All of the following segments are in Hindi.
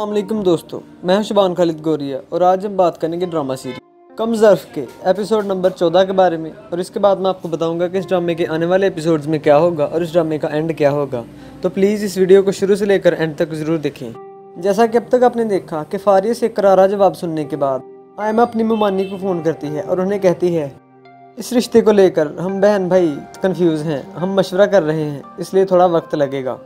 अस्सलाम वालेकुम दोस्तों, मैं हूं शुबान खालिद गोरिया और आज हम बात करेंगे ड्रामा सीरीज कम ज़र्फ़ के एपिसोड नंबर 14 के बारे में। और इसके बाद मैं आपको बताऊंगा कि इस ड्रामे के आने वाले एपिसोड्स में क्या होगा और इस ड्रामे का एंड क्या होगा। तो प्लीज़ इस वीडियो को शुरू से लेकर एंड तक ज़रूर देखें। जैसा कि अब तक आपने देखा कि फारिया से करारा जवाब सुनने के बाद आयमा अपनी मुमानी को फ़ोन करती है और उन्हें कहती है, इस रिश्ते को लेकर हम बहन भाई कंफ्यूज हैं, हम मशवरा कर रहे हैं, इसलिए थोड़ा वक्त लगेगा।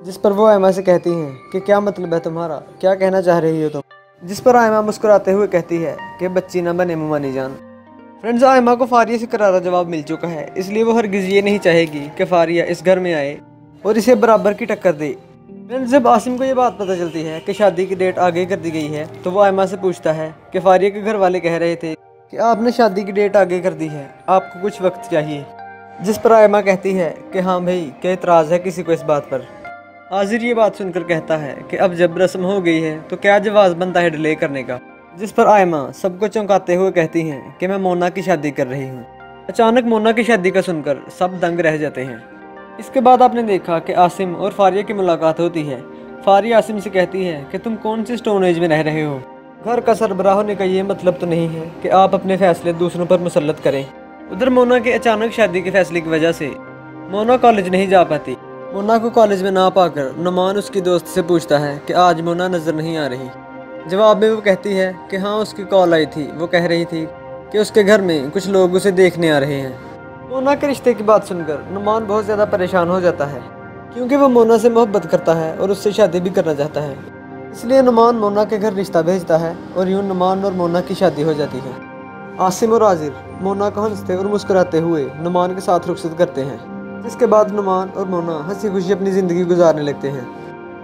जिस पर वो आयमा से कहती हैं कि क्या मतलब है तुम्हारा, क्या कहना चाह रही हो तुम। जिस पर आयमा मुस्कुराते हुए कहती है कि बच्ची ना बने मुमानी जान। फ्रेंड्स, आयमा को फारिया से करारा जवाब मिल चुका है, इसलिए वो हरगिज़ ये नहीं चाहेगी कि फारिया इस घर में आए और इसे बराबर की टक्कर दे। फ्रेंड्स, जब आसिम को ये बात पता चलती है कि शादी की डेट आगे कर दी गई है तो वो आयमा से पूछता है कि फारिया के घर वाले कह रहे थे कि आपने शादी की डेट आगे कर दी है, आपको कुछ वक्त चाहिए। जिस पर आयमा कहती है कि हाँ भाई, क्या इतराज़ है किसी को इस बात पर। आजिर ये बात सुनकर कहता है कि अब जब रस्म हो गई है तो क्या जवाज़ बनता है डिले करने का। जिस पर आयमा सबको चौंकाते हुए कहती हैं कि मैं मोना की शादी कर रही हूँ। अचानक मोना की शादी का सुनकर सब दंग रह जाते हैं। इसके बाद आपने देखा कि आसिम और फारिया की मुलाकात होती है। फारिया आसिम से कहती है कि तुम कौन सी स्टोन एज में रह रहे हो, घर का सरबराह होने का ये मतलब तो नहीं है कि आप अपने फैसले दूसरों पर मुसल्लत करें। उधर मोना के अचानक शादी के फैसले की वजह से मोना कॉलेज नहीं जा पाती। मोना को कॉलेज में ना पाकर नुमान उसकी दोस्त से पूछता है कि आज मोना नज़र नहीं आ रही। जवाब में वो कहती है कि हाँ, उसकी कॉल आई थी, वो कह रही थी कि उसके घर में कुछ लोग उसे देखने आ रहे हैं। मोना के रिश्ते की बात सुनकर नुमान बहुत ज़्यादा परेशान हो जाता है, क्योंकि वो मोना से मोहब्बत करता है और उससे शादी भी करना चाहता है। इसलिए नुमान मोना के घर रिश्ता भेजता है और यूँ नुमान और मोना की शादी हो जाती है। आसिम और आजिर मोना को हंसते और मुस्कुराते हुए नुमान के साथ रुखसत करते हैं, जिसके बाद नुमान और मोना हंसी खुशी अपनी ज़िंदगी गुजारने लगते हैं।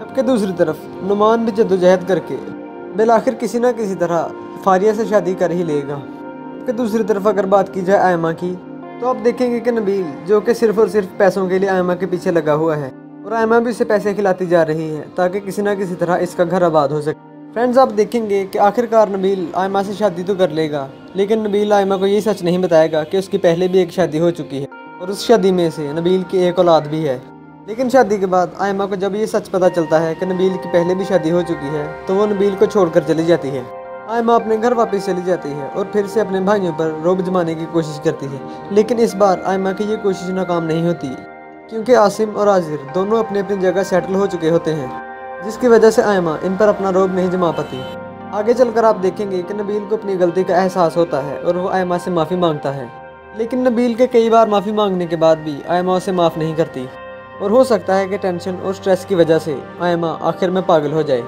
जबकि दूसरी तरफ नुमान भी जद्दोजहद करके बिलाखिर किसी न किसी तरह फारिया से शादी कर ही लेगा। जबकि दूसरी तरफ अगर बात की जाए आयमा की, तो आप देखेंगे कि नबील, जो कि सिर्फ और सिर्फ पैसों के लिए आयमा के पीछे लगा हुआ है, और आयमा भी उसे पैसे खिलाती जा रही है ताकि किसी न किसी तरह इसका घर आबाद हो सके। फ्रेंड्स, आप देखेंगे कि आखिरकार नबील आयमा से शादी तो कर लेगा, लेकिन नबील आयमा को ये सच नहीं बताएगा कि उसकी पहले भी एक शादी हो चुकी है और उस शादी में से नबील की एक औलाद भी है। लेकिन शादी के बाद आयमा को जब ये सच पता चलता है कि नबील की पहले भी शादी हो चुकी है तो वो नबील को छोड़कर चली जाती है। आयमा अपने घर वापस चली जाती है और फिर से अपने भाइयों पर रोब जमाने की कोशिश करती है, लेकिन इस बार आयमा की ये कोशिश नाकाम नहीं होती, क्योंकि आसिम और आजिर दोनों अपनी अपनी जगह सेटल हो चुके होते हैं, जिसकी वजह से आयमा इन पर अपना रोब नहीं जमा पाती। आगे चलकर आप देखेंगे कि नबील को अपनी गलती का एहसास होता है और वो आयमा से माफ़ी मांगता है, लेकिन नबील के कई बार माफ़ी मांगने के बाद भी आयमा उसे माफ़ नहीं करती और हो सकता है कि टेंशन और स्ट्रेस की वजह से आयमा आखिर में पागल हो जाए।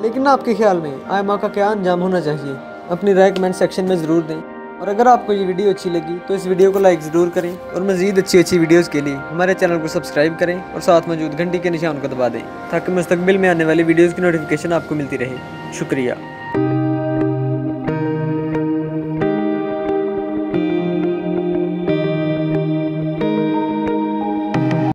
लेकिन आपके ख्याल में आयमा का क्या अंजाम होना चाहिए, अपनी राय कमेंट सेक्शन में ज़रूर दें। और अगर आपको ये वीडियो अच्छी लगी तो इस वीडियो को लाइक ज़रूर करें और मज़ीद अच्छी वीडियोज़ के लिए हमारे चैनल को सब्सक्राइब करें और साथ मौजूद घंटी के निशान को दबा दें, ताकि मुस्तकबिल में आने वाली वीडियोज़ की नोटिफिकेशन आपको मिलती रहे। शुक्रिया।